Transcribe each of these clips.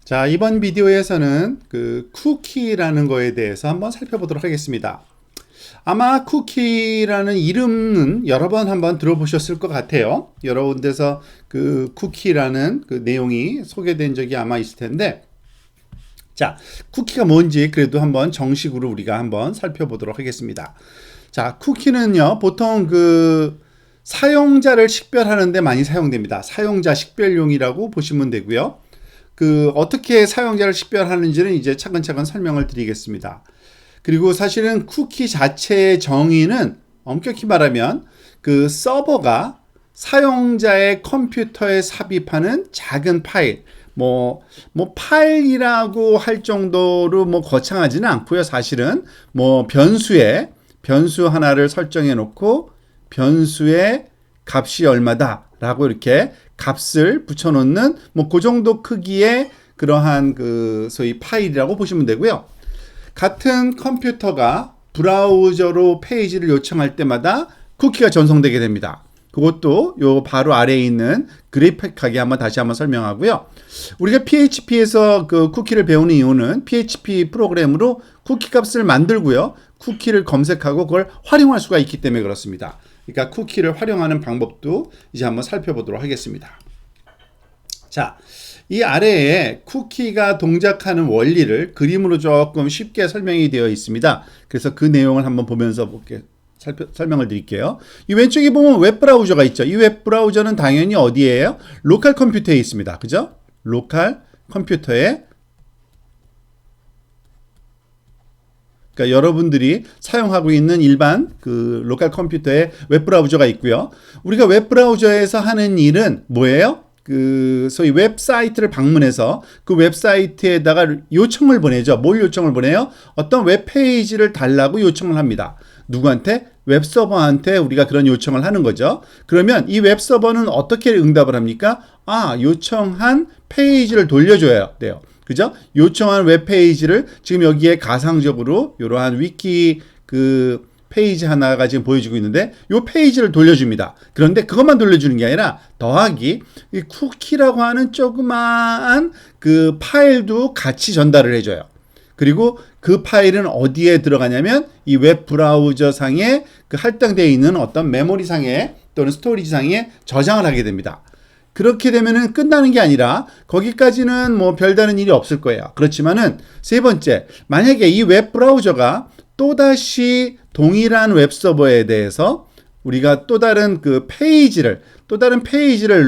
자, 이번 비디오에서는 그 쿠키라는 거에 대해서 한번 살펴보도록 하겠습니다. 아마 쿠키라는 이름은 여러 번 한번 들어보셨을 것 같아요. 여러 군데서 그 쿠키라는 그 내용이 소개된 적이 아마 있을 텐데, 자, 쿠키가 뭔지 그래도 한번 정식으로 우리가 한번 살펴보도록 하겠습니다. 자, 쿠키는요, 보통 그 사용자를 식별하는 데 많이 사용됩니다. 사용자 식별용이라고 보시면 되고요. 그 어떻게 사용자를 식별하는지는 이제 차근차근 설명을 드리겠습니다. 그리고 사실은 쿠키 자체의 정의는 엄격히 말하면 그 서버가 사용자의 컴퓨터에 삽입하는 작은 파일, 파일이라고 할 정도로 거창하지는 않고요. 사실은 변수 하나를 설정해 놓고 변수의 값이 얼마다 라고 이렇게 값을 붙여놓는 그 정도 크기의 그러한 그 소위 파일이라고 보시면 되고요. 같은 컴퓨터가 브라우저로 페이지를 요청할 때마다 쿠키가 전송되게 됩니다. 그것도 요 바로 아래에 있는 그래픽하게 다시 한번 설명하고요. 우리가 PHP에서 그 쿠키를 배우는 이유는 PHP 프로그램으로 쿠키 값을 만들고요. 쿠키를 검색하고 그걸 활용할 수가 있기 때문에 그렇습니다. 그러니까 쿠키를 활용하는 방법도 이제 한번 살펴보도록 하겠습니다. 자, 이 아래에 쿠키가 동작하는 원리를 그림으로 조금 쉽게 설명이 되어 있습니다. 그래서 그 내용을 한번 보면서 설명을 드릴게요. 이 왼쪽에 보면 웹브라우저가 있죠. 이 웹브라우저는 당연히 어디에요? 로컬 컴퓨터에 있습니다. 그죠? 로컬 컴퓨터에, 그러니까 여러분들이 사용하고 있는 일반 그 로컬 컴퓨터에 웹브라우저가 있고요. 우리가 웹브라우저에서 하는 일은 뭐예요? 그 소위 웹사이트를 방문해서 그 웹사이트에다가 요청을 보내죠. 뭘 요청을 보내요? 어떤 웹페이지를 달라고 요청을 합니다. 누구한테? 웹서버한테 우리가 그런 요청을 하는 거죠. 그러면 이 웹서버는 어떻게 응답을 합니까? 요청한 페이지를 돌려줘야 돼요. 그죠? 요청한 웹페이지를 지금 여기에 가상적으로 이러한 위키 그 페이지 하나가 지금 보여지고 있는데 이 페이지를 돌려줍니다. 그런데 그것만 돌려주는 게 아니라 더하기 이 쿠키라고 하는 조그마한 그 파일도 같이 전달을 해줘요. 그리고 그 파일은 어디에 들어가냐면 이 웹 브라우저 상에 그 할당되어 있는 어떤 메모리 상에 또는 스토리지 상에 저장을 하게 됩니다. 그렇게 되면은 끝나는 게 아니라 거기까지는 별다른 일이 없을 거예요. 그렇지만은 세 번째, 만약에 이 웹 브라우저가 또다시 동일한 웹 서버에 대해서 우리가 또 다른 페이지를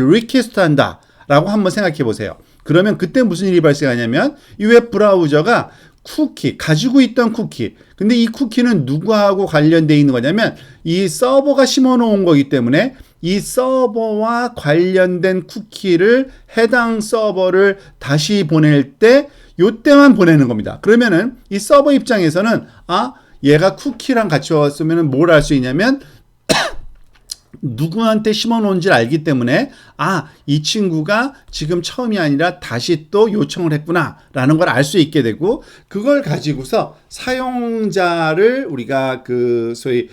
리퀘스트 한다라고 한번 생각해 보세요. 그러면 그때 무슨 일이 발생하냐면 이 웹 브라우저가 가지고 있던 쿠키. 근데 이 쿠키는 누구하고 관련되어 있는 거냐면 이 서버가 심어 놓은 거기 때문에 이 서버와 관련된 쿠키를 해당 서버를 다시 보낼 때 요때만 보내는 겁니다. 그러면은 이 서버 입장에서는 얘가 쿠키랑 같이 왔으면 뭘 할 수 있냐면 누구한테 심어 놓은지를 알기 때문에 이 친구가 지금 처음이 아니라 다시 또 요청을 했구나 라는 걸 알 수 있게 되고, 그걸 가지고서 사용자를 우리가 그 소위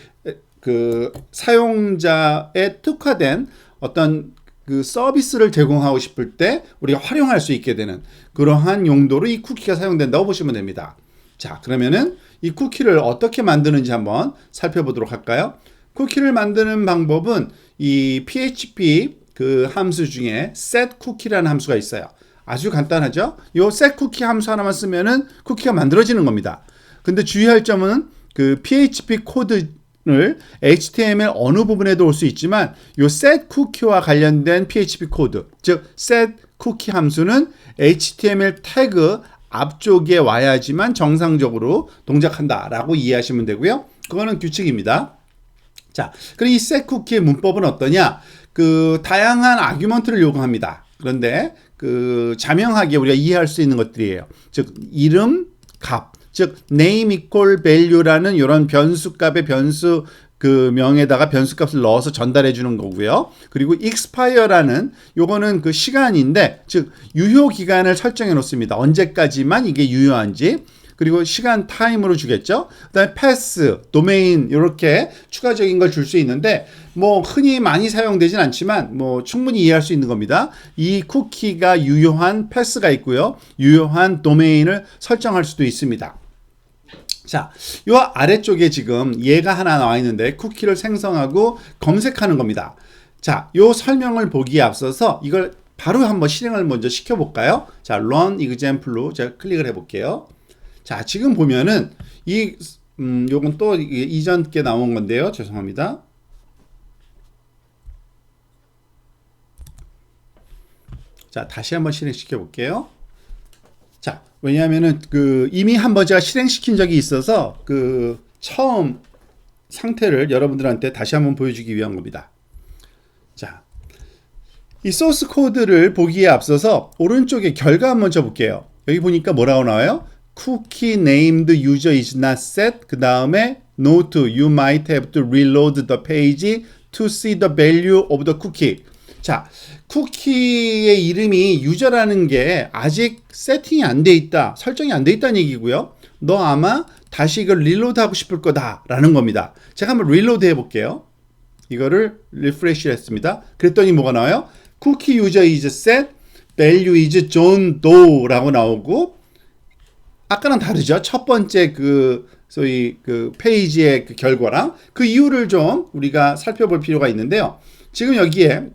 그 사용자에 특화된 어떤 그 서비스를 제공하고 싶을 때 우리가 활용할 수 있게 되는 그러한 용도로 이 쿠키가 사용된다고 보시면 됩니다. 자, 그러면은 이 쿠키를 어떻게 만드는지 한번 살펴보도록 할까요? 쿠키를 만드는 방법은 이 PHP 그 함수 중에 setCookie라는 함수가 있어요. 아주 간단하죠? 이 setCookie 함수 하나만 쓰면은 쿠키가 만들어지는 겁니다. 근데 주의할 점은 그 PHP 코드를 HTML 어느 부분에도 올 수 있지만 이 setCookie와 관련된 PHP 코드, 즉 setCookie 함수는 HTML 태그 앞쪽에 와야지만 정상적으로 동작한다라고 이해하시면 되고요. 그거는 규칙입니다. 자, 그럼 이 setCookie의 문법은 어떠냐? 그 다양한 아규먼트를 요구합니다. 그런데 그 자명하게 우리가 이해할 수 있는 것들이에요. 즉 이름, 값, 즉 name equal value라는 이런 변수값의 변수 그 명에다가 변수값을 넣어서 전달해 주는 거고요. 그리고 expire라는 요거는 그 시간인데, 즉 유효 기간을 설정해 놓습니다. 언제까지만 이게 유효한지. 그리고 시간 타임으로 주겠죠. 그다음에 패스, 도메인 이렇게 추가적인 걸 줄 수 있는데 뭐 흔히 많이 사용되진 않지만 뭐 충분히 이해할 수 있는 겁니다. 이 쿠키가 유효한 패스가 있고요. 유효한 도메인을 설정할 수도 있습니다. 자, 요 아래쪽에 지금 얘가 하나 나와 있는데 쿠키를 생성하고 검색하는 겁니다. 자, 요 설명을 보기에 앞서서 이걸 바로 한번 실행을 먼저 시켜볼까요? 자, run example로 제가 클릭을 해볼게요. 자, 지금 보면은 요건 또 이전 게 나온 건데요. 죄송합니다. 자, 다시 한번 실행시켜 볼게요. 자, 왜냐하면은 이미 한번 제가 실행시킨 적이 있어서 처음 상태를 여러분들한테 다시 한번 보여주기 위한 겁니다. 자, 이 소스 코드를 보기에 앞서서 오른쪽에 결과 한번 쳐볼게요. 여기 보니까 뭐라고 나와요? Cookie named user is not set. 그 다음에 note you might have to reload the page to see the value of the cookie. 자, 쿠키의 이름이 유저라는 게 아직 세팅이 안 돼 있다, 설정이 안 돼 있다는 얘기고요. 너 아마 다시 이걸 릴로드 하고 싶을 거다라는 겁니다. 제가 한번 릴로드 해볼게요. 이거를 리프레시 했습니다. 그랬더니 뭐가 나와요? 쿠키 유저 is set, value is John Doe라고 나오고, 아까랑 다르죠. 첫 번째 소위 페이지의 결과랑 그 이유를 좀 우리가 살펴볼 필요가 있는데요. 지금 여기에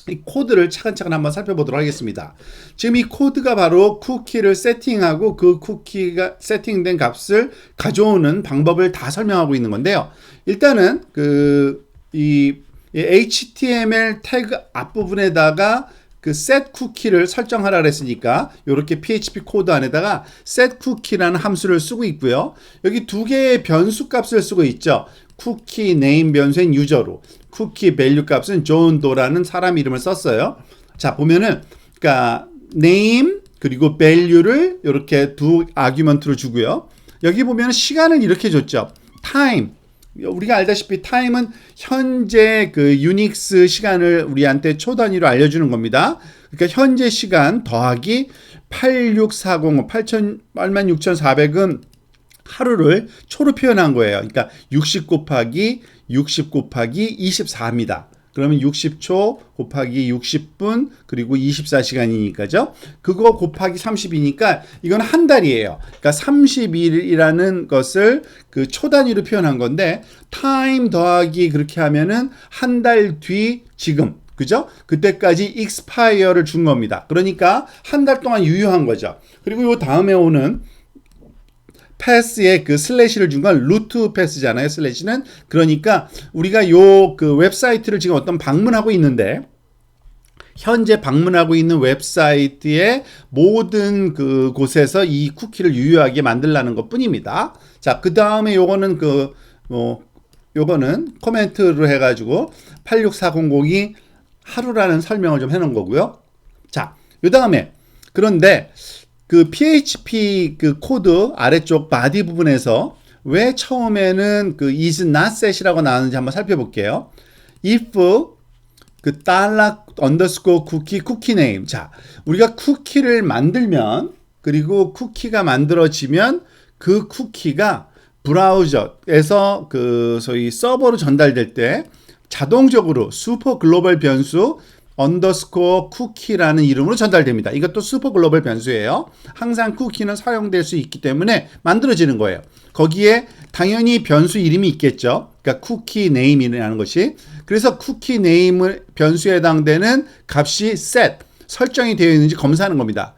이 코드를 차근차근 한번 살펴보도록 하겠습니다. 지금 이 코드가 바로 쿠키를 세팅하고 그 쿠키가 세팅된 값을 가져오는 방법을 다 설명하고 있는 건데요. 일단은 이 HTML 태그 앞부분에다가 set 쿠키를 설정하라 그랬으니까 이렇게 PHP 코드 안에다가 set 쿠키라는 함수를 쓰고 있고요. 여기 두 개의 변수 값을 쓰고 있죠. 쿠키 네임 변수인 유저로, 쿠키 밸류 값은 존 도라는 사람 이름을 썼어요. 자, 보면은 그러니까 네임 그리고 밸류를 이렇게 두 아규먼트로 주고요. 여기 보면 시간을 이렇게 줬죠. 타임. 우리가 알다시피 타임은 현재 유닉스 시간을 우리한테 초 단위로 알려주는 겁니다. 그러니까 현재 시간 더하기 8640, 86,400은 하루를 초로 표현한 거예요. 그러니까 60 곱하기 24입니다. 그러면 60초 곱하기 60분 그리고 24시간이니까죠. 그거 곱하기 30이니까 이건 한 달이에요. 그러니까 30일이라는 것을 초 단위로 표현한 건데 타임 더하기 그렇게 하면은 한 달 뒤 지금 그죠? 그때까지 expire를 준 겁니다. 그러니까 한 달 동안 유효한 거죠. 그리고 요 다음에 오는 패스에 슬래시를 준 건 루트 패스잖아요. 슬래시는. 그러니까 우리가 웹사이트를 지금 어떤 방문하고 있는데 현재 방문하고 있는 웹사이트의 모든 곳에서 이 쿠키를 유효하게 만들라는 것 뿐입니다. 자, 그 다음에 요거는 요거는 코멘트로 해가지고 86400이 하루라는 설명을 좀 해놓은 거고요. 자, 요 다음에 그런데 PHP 코드 아래쪽 바디 부분에서 왜 처음에는 is not set이라고 나왔는지 한번 살펴볼게요. if $_ name. 자, 우리가 쿠키를 만들면 그리고 쿠키가 만들어지면 그 쿠키가 브라우저에서 소위 서버로 전달될 때 자동적으로 슈퍼 글로벌 변수 쿠키라는 이름으로 전달됩니다. 이것도 슈퍼 글로벌 변수예요. 항상 쿠키는 사용될 수 있기 때문에 만들어지는 거예요. 거기에 당연히 변수 이름이 있겠죠. 그러니까 쿠키 네임이라는 것이. 그래서 쿠키 네임을 변수에 해당되는 값이 set, 설정이 되어 있는지 검사하는 겁니다.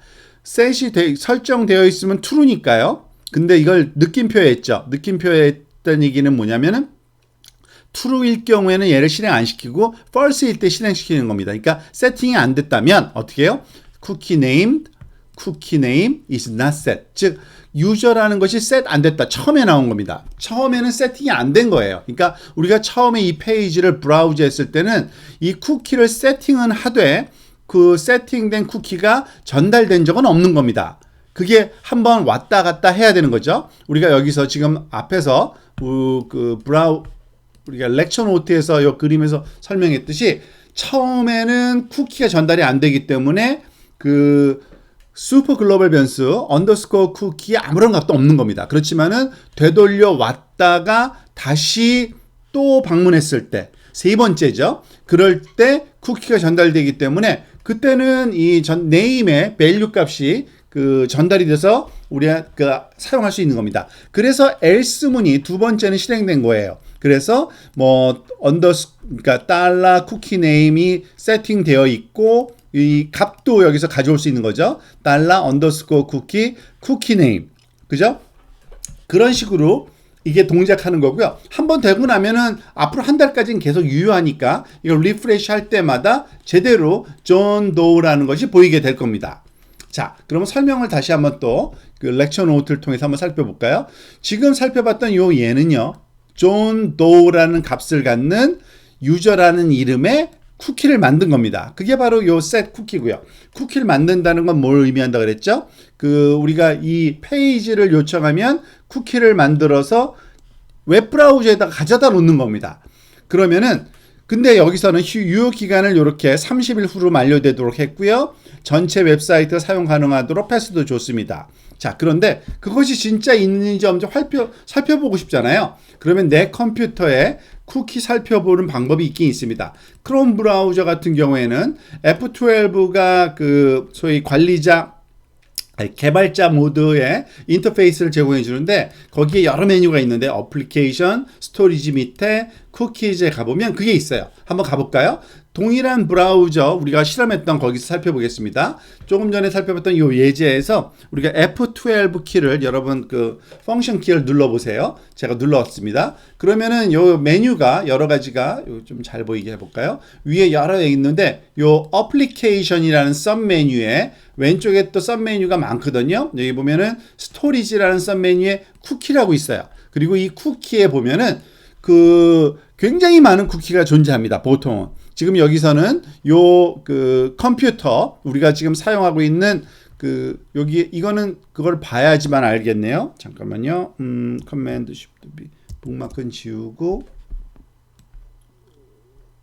set이 설정되어 있으면 true니까요. 근데 이걸 느낌표에 했죠. 느낌표에 했던 얘기는 뭐냐면은 true일 경우에는 얘를 실행 안 시키고 false일 때 실행시키는 겁니다. 그러니까 세팅이 안 됐다면 어떻게 해요? cookie name is not set. 즉 유저라는 것이 set 안 됐다. 처음에 나온 겁니다. 처음에는 세팅이 안 된 거예요. 그러니까 우리가 처음에 이 페이지를 브라우저 했을 때는 이 쿠키를 세팅은 하되 그 세팅된 쿠키가 전달된 적은 없는 겁니다. 그게 한번 왔다 갔다 해야 되는 거죠. 우리가 여기서 지금 앞에서 우리가 렉처 노트에서 이 그림에서 설명했듯이 처음에는 쿠키가 전달이 안 되기 때문에 슈퍼 글로벌 변수 언더스코어 쿠키에 아무런 값도 없는 겁니다. 그렇지만은 되돌려 왔다가 다시 또 방문했을 때 세 번째죠. 그럴 때 쿠키가 전달되기 때문에 그때는 이 네임의 밸류 값이 그 전달이 돼서 우리가 사용할 수 있는 겁니다. 그래서 else 문이 두 번째는 실행된 거예요. 그래서 뭐 그러니까 달러 쿠키 네임이 세팅되어 있고 이 값도 여기서 가져올 수 있는 거죠. 달러 언더스코어 쿠키 네임. 그죠? 그런 식으로 이게 동작하는 거고요. 한번 되고 나면은 앞으로 한 달까지는 계속 유효하니까 이걸 리프레시 할 때마다 제대로 존 도우라는 것이 보이게 될 겁니다. 자, 그러면 설명을 다시 한번 또 그 렉처 노트를 통해서 한번 살펴볼까요? 지금 살펴봤던 요 얘는요. 존 도우라는 값을 갖는 유저라는 이름의 쿠키를 만든 겁니다. 그게 바로 요 셋 쿠키고요. 쿠키를 만든다는 건 뭘 의미한다 그랬죠? 우리가 이 페이지를 요청하면 쿠키를 만들어서 웹브라우저에다가 가져다 놓는 겁니다. 그러면은 근데 여기서는 유효 기간을 이렇게 30일 후로 만료되도록 했고요. 전체 웹사이트 사용 가능하도록 패스도 줬습니다. 자, 그런데 그것이 진짜 있는지 없는지 살펴보고 싶잖아요. 그러면 내 컴퓨터에 쿠키 살펴보는 방법이 있긴 있습니다. 크롬 브라우저 같은 경우에는 F12가 소위 개발자 모드의 인터페이스를 제공해 주는데 거기에 여러 메뉴가 있는데 어플리케이션, 스토리지 밑에 쿠키즈에 가보면 그게 있어요. 한번 가볼까요? 동일한 브라우저 우리가 실험했던 거기서 살펴보겠습니다. 조금 전에 살펴봤던 이 예제에서 우리가 F12 키를 여러분 펑션 키를 눌러보세요. 제가 눌렀습니다. 그러면은 요 메뉴가 여러 가지가 좀 잘 보이게 해볼까요? 위에 여러 개 있는데 요 어플리케이션이라는 섭 메뉴에 왼쪽에 또 섭 메뉴가 많거든요. 여기 보면은 스토리지라는 섭 메뉴에 쿠키라고 있어요. 그리고 이 쿠키에 보면은 굉장히 많은 쿠키가 존재합니다. 보통은. 지금 여기서는 요 컴퓨터 우리가 지금 사용하고 있는 여기 이거는 그걸 봐야지만 알겠네요. 잠깐만요. 커맨드 쉬프트 B 북마크는 지우고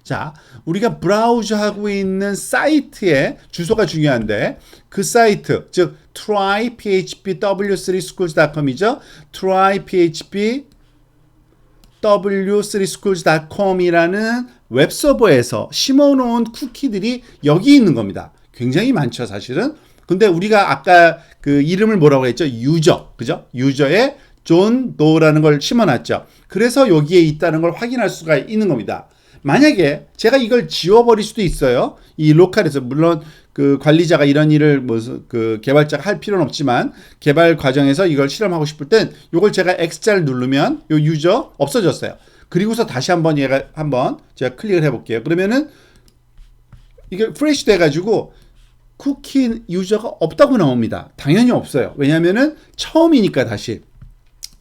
자, 우리가 브라우저 하고 있는 사이트의 주소가 중요한데 그 사이트 즉 tryphpw3schools.com이죠. tryphpw3schools.com이라는 웹서버에서 심어놓은 쿠키들이 여기 있는 겁니다. 굉장히 많죠, 사실은. 근데 우리가 아까 이름을 뭐라고 했죠? 유저, 그죠? 유저에 존 도라는 걸 심어놨죠. 그래서 여기에 있다는 걸 확인할 수가 있는 겁니다. 만약에 제가 이걸 지워버릴 수도 있어요. 이 로컬에서 물론 관리자가 이런 일을 개발자가 할 필요는 없지만 개발 과정에서 이걸 실험하고 싶을 땐 이걸 제가 X자를 누르면 요 유저 없어졌어요. 그리고서 다시 한번 제가 클릭을 해볼게요. 그러면은 이게 프레시 돼가지고 쿠키 유저가 없다고 나옵니다. 당연히 없어요. 왜냐면은 처음이니까 다시.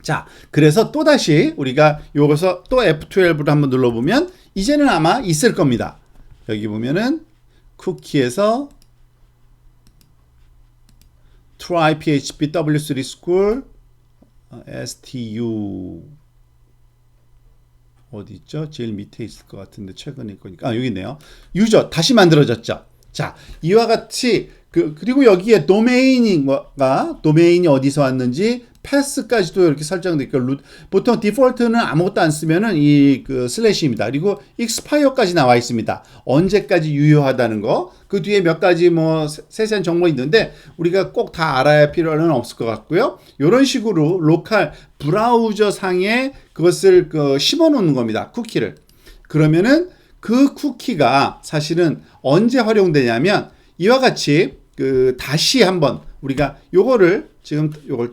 자, 그래서 또 다시 우리가 여기서 또 F12를 한번 눌러보면 이제는 아마 있을 겁니다. 여기 보면은 쿠키에서 try php w3 school stu 어디 있죠? 제일 밑에 있을 것 같은데 최근에 거니까 여기 있네요. 유저 다시 만들어졌죠. 자, 이와 같이 그리고 여기에 도메인이 어디서 왔는지 패스까지도 이렇게 설정돼 있고 보통 디폴트는 아무것도 안 쓰면은 슬래시입니다. 그리고 expire까지 나와 있습니다. 언제까지 유효하다는 거. 그 뒤에 몇 가지 세세한 정보 있는데 우리가 꼭 다 알아야 필요는 없을 것 같고요. 이런 식으로 로컬 브라우저 상에 그것을 심어 놓는 겁니다. 쿠키를. 그러면은 그 쿠키가 사실은 언제 활용되냐면 이와 같이 다시 한번 우리가 요걸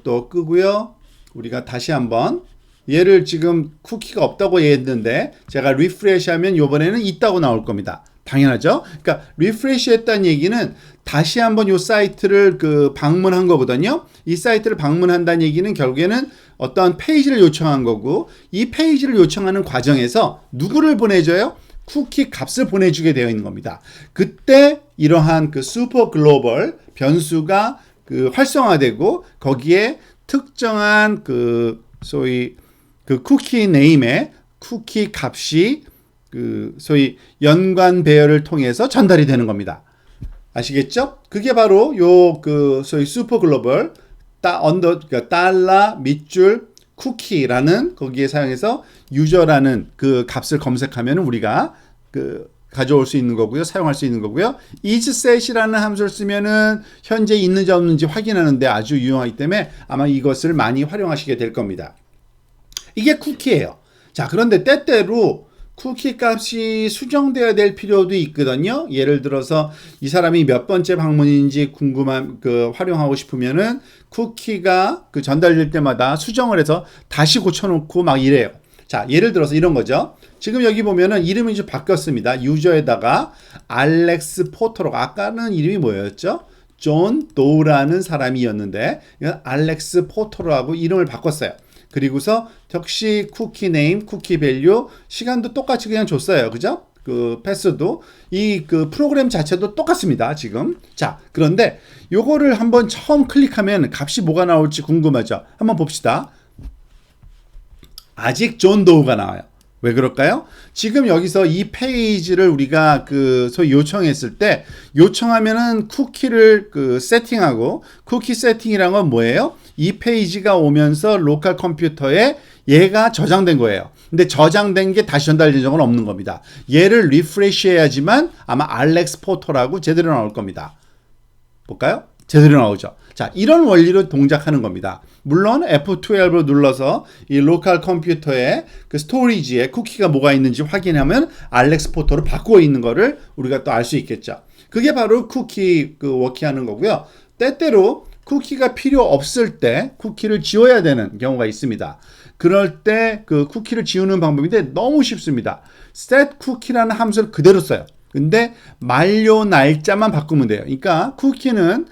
또 끄고요. 우리가 다시 한번 얘를 지금 쿠키가 없다고 했는데 제가 리프레시 하면 요번에는 있다고 나올 겁니다. 당연하죠. 그러니까 리프레시 했다는 얘기는 다시 한번 요 사이트를 방문한 거거든요. 이 사이트를 방문한다는 얘기는 결국에는 어떤 페이지를 요청한 거고 이 페이지를 요청하는 과정에서 누구를 보내줘요? 쿠키 값을 보내주게 되어 있는 겁니다. 그때 이러한 슈퍼 글로벌 변수가 활성화되고 거기에 특정한 소위 쿠키 네임의 쿠키 값이 소위 연관 배열을 통해서 전달이 되는 겁니다. 아시겠죠? 그게 바로 요 그 소위 슈퍼 글로벌 그러니까 달러 밑줄 쿠키라는 거기에 사용해서 유저라는 그 값을 검색하면 우리가 그 가져올 수 있는 거고요. 사용할 수 있는 거고요. isset이라는 함수를 쓰면은 현재 있는지 없는지 확인하는데 아주 유용하기 때문에 아마 이것을 많이 활용하시게 될 겁니다. 이게 쿠키예요. 자, 그런데 때때로 쿠키 값이 수정되어야 될 필요도 있거든요. 예를 들어서 이 사람이 몇 번째 방문인지 활용하고 싶으면은 쿠키가 전달될 때마다 수정을 해서 다시 고쳐놓고 막 이래요. 자, 예를 들어서 이런 거죠. 지금 여기 보면은 이름이 좀 바뀌었습니다. 유저에다가 알렉스 포터라고, 아까는 이름이 뭐였죠? 존 도우라는 사람이었는데 알렉스 포터라고 이름을 바꿨어요. 그리고서 역시 쿠키 네임, 쿠키 밸류, 시간도 똑같이 그냥 줬어요. 그죠? 그 패스도 그 프로그램 자체도 똑같습니다. 지금. 자, 그런데 요거를 한번 처음 클릭하면 값이 뭐가 나올지 궁금하죠? 한번 봅시다. 아직 존 도우가 나와요. 왜 그럴까요? 지금 여기서 이 페이지를 우리가 소위 요청했을 때 요청하면은 쿠키를 세팅하고, 쿠키 세팅이란 건 뭐예요? 이 페이지가 오면서 로컬 컴퓨터에 얘가 저장된 거예요. 근데 저장된 게 다시 전달된 적은 없는 겁니다. 얘를 리프레시 해야지만 아마 알렉스 포터라고 제대로 나올 겁니다. 볼까요? 제대로 나오죠. 자, 이런 원리로 동작하는 겁니다. 물론 F12로 눌러서 이 로컬 컴퓨터의 그 스토리지에 쿠키가 뭐가 있는지 확인하면 알렉스 포터로 바꾸어 있는 거를 우리가 또 알 수 있겠죠. 그게 바로 쿠키 워킹하는 거고요. 때때로 쿠키가 필요 없을 때 쿠키를 지워야 되는 경우가 있습니다. 그럴 때 그 쿠키를 지우는 방법인데 너무 쉽습니다. set cookie라는 함수를 그대로 써요. 근데 만료 날짜만 바꾸면 돼요. 그러니까 쿠키는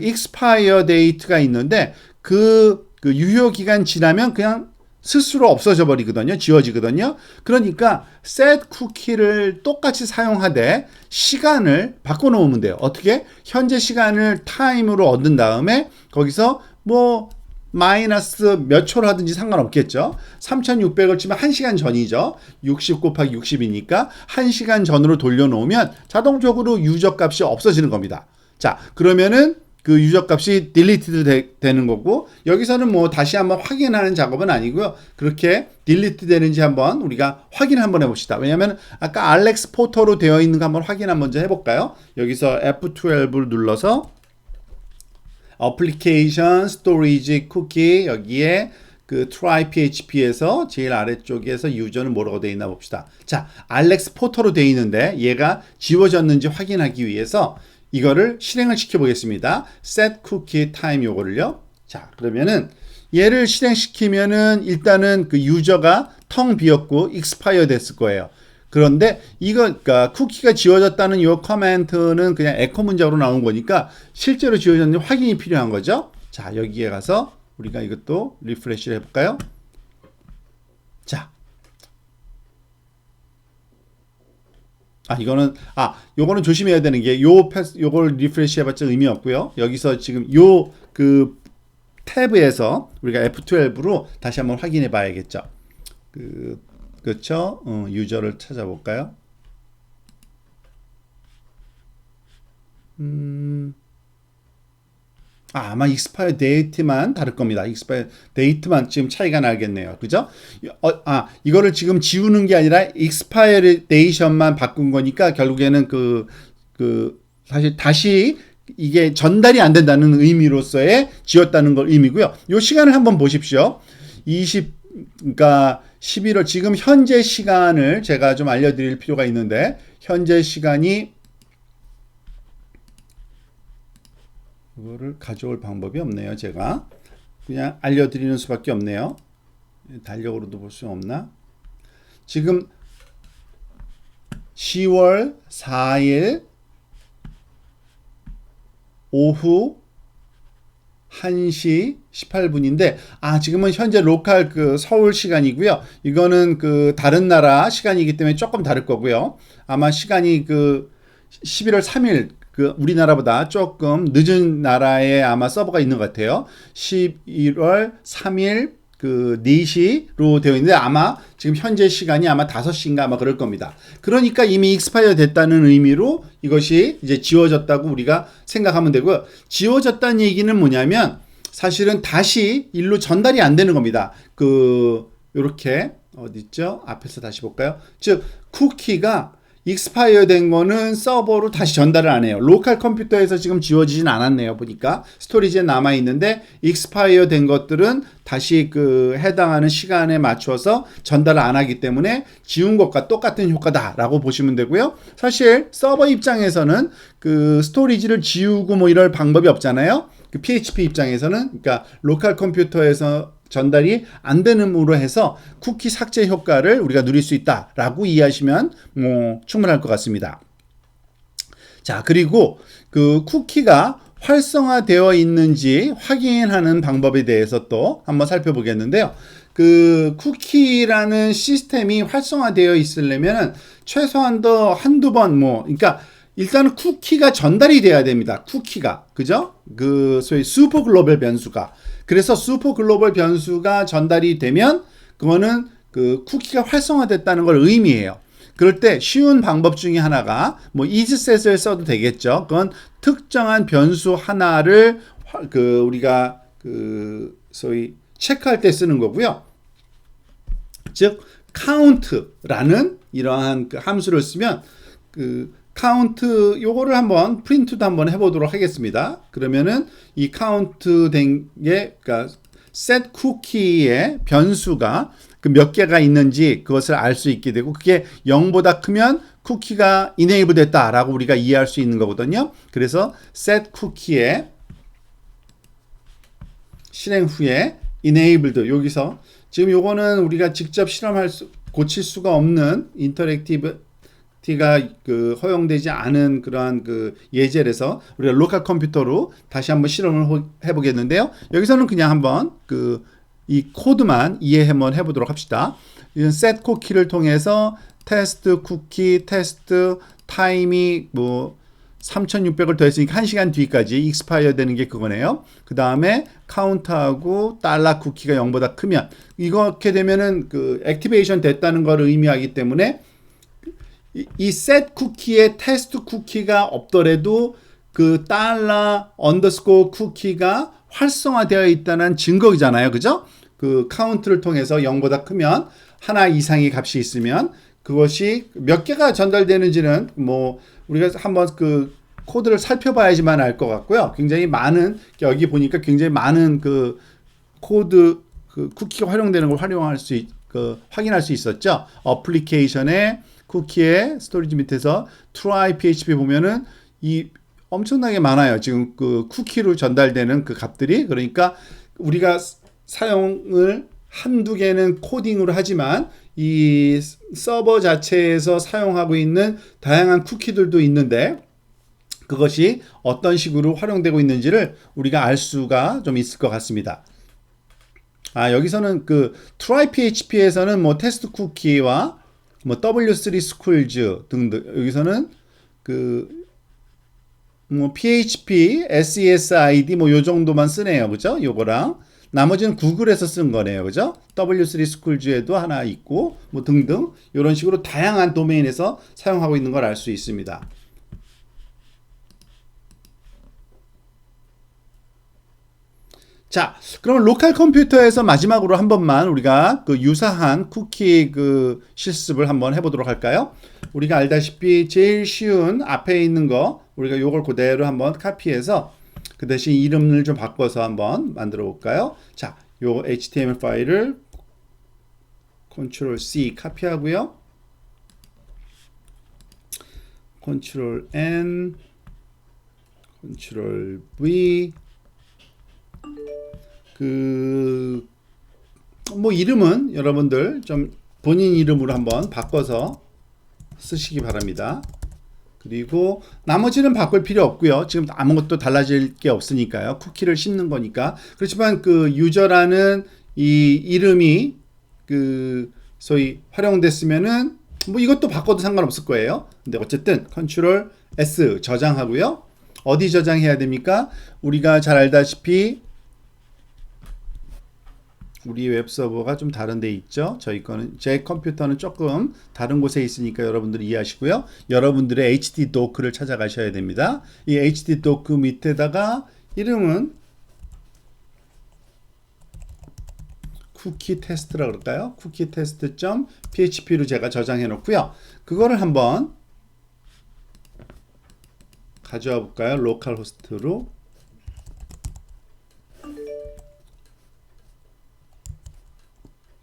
expire date가 있는데 그 유효 기간 지나면 그냥 스스로 없어져 버리거든요. 지워지거든요. 그러니까 set cookie를 똑같이 사용하되 시간을 바꿔 놓으면 돼요. 어떻게? 현재 시간을 time으로 얻은 다음에 거기서 뭐 마이너스 몇 초로 하든지 상관없겠죠. 3600을 치면 1시간 전이죠. 60 곱하기 60이니까 1시간 전으로 돌려놓으면 자동적으로 유저 값이 없어지는 겁니다. 자, 그러면은 그 유저 값이 딜리티드 되는 거고, 여기서는 뭐 다시 한번 확인하는 작업은 아니고요. 그렇게 딜리트 되는지 한번 우리가 확인 한번 해봅시다. 왜냐하면 아까 알렉스 포터로 되어 있는 거 한번 확인 먼저 해볼까요? 여기서 F12를 눌러서 Application Storage Cookie, 여기에 try php에서 제일 아래쪽에서 유저는 뭐라고 되어 있나 봅시다. 자, 알렉스 포터로 되어 있는데 얘가 지워졌는지 확인하기 위해서 이거를 실행을 시켜 보겠습니다. set cookie time 요거를요. 자, 그러면은 얘를 실행시키면은 일단은 유저가 텅 비었고 expire 됐을 거예요. 그런데 그러니까 쿠키가 지워졌다는 이 커멘트는 그냥 에코 문장으로 나온 거니까 실제로 지워졌는지 확인이 필요한 거죠. 자, 여기에 가서 우리가 이것도 리프레시를 해볼까요? 자, 요거는 조심해야 되는 게 요걸 리프레시 해봤자 의미 없고요. 여기서 지금 탭에서 우리가 F12로 다시 한번 확인해 봐야겠죠. 그렇죠? 유저를 찾아볼까요? 아마 expire date만 다를 겁니다. expire date만 지금 차이가 나겠네요. 그죠? 이거를 지금 지우는 게 아니라 expire date만 바꾼 거니까 결국에는 사실 다시 이게 전달이 안 된다는 의미로서의 지웠다는 걸 의미고요. 요 시간을 한번 보십시오. 그러니까 11월, 지금 현재 시간을 제가 좀 알려드릴 필요가 있는데, 현재 시간이, 이거를 가져올 방법이 없네요. 제가 그냥 알려드리는 수밖에 없네요. 달력으로도 볼 수 없나? 지금 10월 4일 오후 1시 18분인데, 지금은 현재 로컬 서울 시간이고요. 이거는 다른 나라 시간이기 때문에 조금 다를 거고요. 아마 시간이 11월 3일 우리나라보다 조금 늦은 나라에 아마 서버가 있는 것 같아요. 11월 3일 그 4시로 되어 있는데 아마 지금 현재 시간이 아마 5시인가 아마 그럴 겁니다. 그러니까 이미 익스파이어 됐다는 의미로 이것이 이제 지워졌다고 우리가 생각하면 되고요. 지워졌다는 얘기는 뭐냐면 사실은 다시 일로 전달이 안 되는 겁니다. 그 요렇게 어디 있죠? 앞에서 다시 볼까요? 즉 쿠키가 익스파이어 된 거는 서버로 다시 전달을 안 해요. 로컬 컴퓨터에서 지금 지워지진 않았네요. 보니까 스토리지에 남아 있는데 익스파이어 된 것들은 다시 그 해당하는 시간에 맞춰서 전달을 안 하기 때문에 지운 것과 똑같은 효과다라고 보시면 되고요. 사실 서버 입장에서는 그 스토리지를 지우고 뭐 이럴 방법이 없잖아요. 그 PHP 입장에서는 그러니까 로컬 컴퓨터에서 전달이 안 되는으로 해서 쿠키 삭제 효과를 우리가 누릴 수 있다라고 이해하시면 뭐 충분할 것 같습니다. 자, 그리고 그 쿠키가 활성화되어 있는지 확인하는 방법에 대해서 또 한번 살펴보겠는데요. 그 쿠키라는 시스템이 활성화되어 있으려면 최소한도 한두 번 그러니까 일단은 쿠키가 전달이 돼야 됩니다. 쿠키가. 그죠? 그 소위 슈퍼 글로벌 변수가. 그래서 슈퍼 글로벌 변수가 전달이 되면 그거는 그 쿠키가 활성화됐다는 걸 의미해요. 그럴 때 쉬운 방법 중에 하나가 뭐 isset을 써도 되겠죠. 그건 특정한 변수 하나를 그 우리가 그 소위 체크할 때 쓰는 거고요. 즉 count라는 이러한 그 함수를 쓰면 그 카운트 요거를 한번 프린트도 한번 해보도록 하겠습니다. 그러면은 이 카운트 된 게 그러니까 set 쿠키의 변수가 그 몇 개가 있는지 그것을 알 수 있게 되고 그게 0보다 크면 쿠키가 enable 됐다라고 우리가 이해할 수 있는 거거든요. 그래서 set 쿠키의 실행 후에 enabled 여기서 지금 요거는 우리가 직접 고칠 수가 없는 인터랙티브 가 그 허용되지 않은 그러한 그 예제라서 우리가 로컬 컴퓨터로 다시 한번 실험을 해보겠는데요. 여기서는 그냥 한번 그 이 코드만 한번 해보도록 합시다. 이건 set 쿠키를 통해서 테스트 쿠키, 테스트 타임이 뭐 3600을 더했으니까 1시간 뒤까지 익스파이어 되는 게 그거네요. 그 다음에 카운트하고 달러 쿠키가 0보다 크면 이렇게 되면은 그 액티베이션 됐다는 걸 의미하기 때문에 이 set 쿠키에 테스트 쿠키가 없더라도 그 달러 언더스코어 쿠키가 활성화되어 있다는 증거이잖아요. 그죠? 그 카운트를 통해서 0보다 크면 하나 이상의 값이 있으면 그것이 몇 개가 전달되는지는 뭐 우리가 한번 그 코드를 살펴봐야지만 알 것 같고요. 굉장히 많은 여기 보니까 굉장히 많은 그 코드 그 쿠키가 활용되는 걸 확인할 수 있었죠. 어플리케이션에 쿠키의 스토리지 밑에서 try php 보면은 이 엄청나게 많아요. 지금 그 쿠키로 전달되는 그 값들이. 그러니까 우리가 사용을 한두 개는 코딩으로 하지만 이 서버 자체에서 사용하고 있는 다양한 쿠키들도 있는데 그것이 어떤 식으로 활용되고 있는지를 우리가 알 수가 좀 있을 것 같습니다. 여기서는 그 try php에서는 뭐 테스트 쿠키와 뭐 W3 schools 등등 여기서는 그 뭐 PHP, SESID 뭐 요 정도만 쓰네요. 그죠? 요거랑 나머지는 구글에서 쓴 거네요. 그죠? W3 schools.에도 하나 있고 뭐 등등 이런 식으로 다양한 도메인에서 사용하고 있는 걸 알 수 있습니다. 자, 그러면 로컬 컴퓨터에서 마지막으로 한 번만 우리가 그 유사한 쿠키 그 실습을 한번 해보도록 할까요? 우리가 알다시피 제일 쉬운 앞에 있는 거 우리가 요걸 그대로 한번 카피해서 그 대신 이름을 좀 바꿔서 한번 만들어 볼까요? 자, 요 HTML 파일을 Ctrl C 카피하고요. Ctrl N, Ctrl V 뭐 이름은 여러분들 좀 본인 이름으로 한번 바꿔서 쓰시기 바랍니다. 그리고 나머지는 바꿀 필요 없고요. 지금 아무것도 달라질 게 없으니까요. 쿠키를 씹는 거니까. 그렇지만 그 유저라는 이 이름이 그 소위 활용됐으면은 뭐 이것도 바꿔도 상관없을 거예요. 근데 어쨌든 Ctrl S 저장하고요. 어디 저장해야 됩니까? 우리가 잘 알다시피 우리 웹서버가 좀 다른 데 있죠. 저희 거는, 제 컴퓨터는 조금 다른 곳에 있으니까 여러분들이 이해하시고요. 여러분들의 HD 도크를 찾아가셔야 됩니다. 이 HD 도크 밑에다가 이름은 쿠키 테스트라 그럴까요? 쿠키 테스트.php로 제가 저장해 놓고요. 그거를 한번 가져와 볼까요? 로컬 호스트로.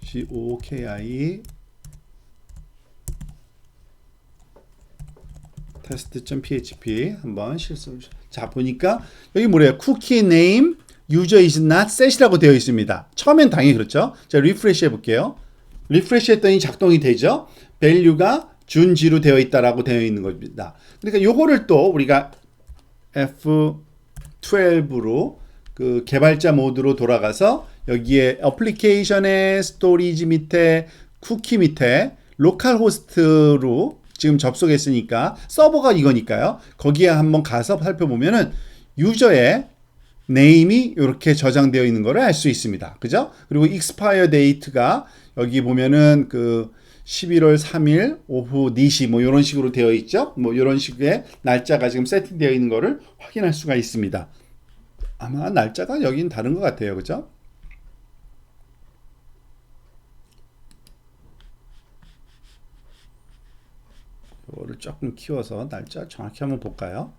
COKI test.php 한번 실수. 자, 보니까 여기 뭐래요? 쿠키 name user is not set이라고 되어 있습니다. 처음엔 당연히 그렇죠. 자, 리프레시 해볼게요. 리프레시 했더니 작동이 되죠. value가 준지로 되어 있다라고 되어 있는 겁니다. 그러니까 요거를 또 우리가 F12로 그 개발자 모드로 돌아가서 여기에 어플리케이션의 스토리지 밑에 쿠키 밑에 로컬 호스트로 지금 접속했으니까 서버가 이거니까요. 거기에 한번 가서 살펴보면은 유저의 네임이 이렇게 저장되어 있는 거를 알 수 있습니다. 그죠? 그리고 expire date가 여기 보면은 그 11월 3일 오후 4시 뭐 이런 식으로 되어 있죠. 뭐 이런 식의 날짜가 지금 세팅되어 있는 거를 확인할 수가 있습니다. 아마 날짜가 여긴 다른 것 같아요. 그죠? 이거를 조금 키워서 날짜 정확히 한번 볼까요?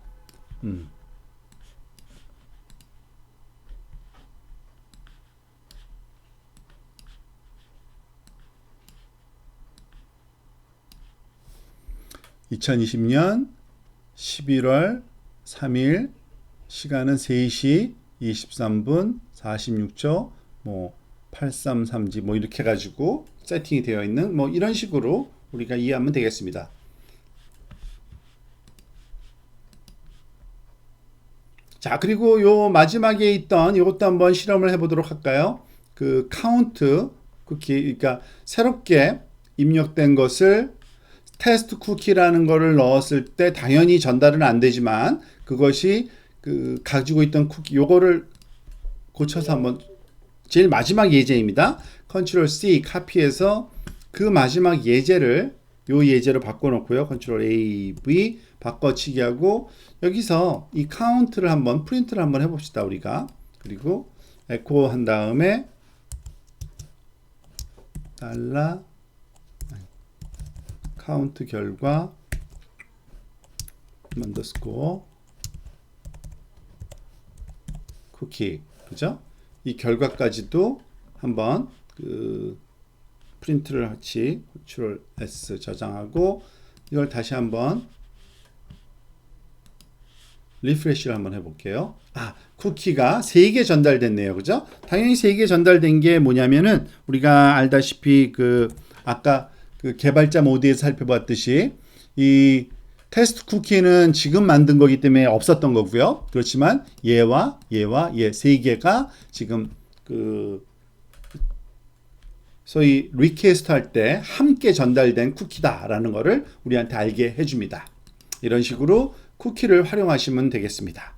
2020년 11월 3일 시간은 3시 23분 46초 뭐 833지 뭐 이렇게 해가지고 세팅이 되어 있는 뭐 이런 식으로 우리가 이해하면 되겠습니다. 자, 그리고 요 마지막에 있던 이것도 한번 실험을 해보도록 할까요? 그 카운트 쿠키, 그러니까 새롭게 입력된 것을 테스트 쿠키라는 거를 넣었을 때 당연히 전달은 안 되지만 그것이 그 가지고 있던 쿠키 요거를 고쳐서 한번 제일 마지막 예제입니다. 컨트롤 C 카피해서 그 마지막 예제를 요 예제로 바꿔놓고요. 컨트롤 A, V 바꿔치기 하고 여기서 이 카운트를 한번 프린트를 한번 해봅시다. 우리가 그리고 에코 한 다음에 달러 카운트 결과 언더스코어 쿠키 그죠? 이 결과까지도 한번 그 프린트를 같이 컨트롤 S 저장하고 이걸 다시 한번 리프레시를 한번 해볼게요. 아, 쿠키가 3개 전달됐네요. 그죠? 당연히 3개 전달된 게 뭐냐면은 우리가 알다시피 그 아까 그 개발자 모드에서 살펴봤듯이 이 테스트 쿠키는 지금 만든 거기 때문에 없었던 거고요. 그렇지만 얘와 얘 3개가 지금 그 소위 리퀘스트 할 때 함께 전달된 쿠키다라는 거를 우리한테 알게 해줍니다. 이런 식으로 쿠키를 활용하시면 되겠습니다.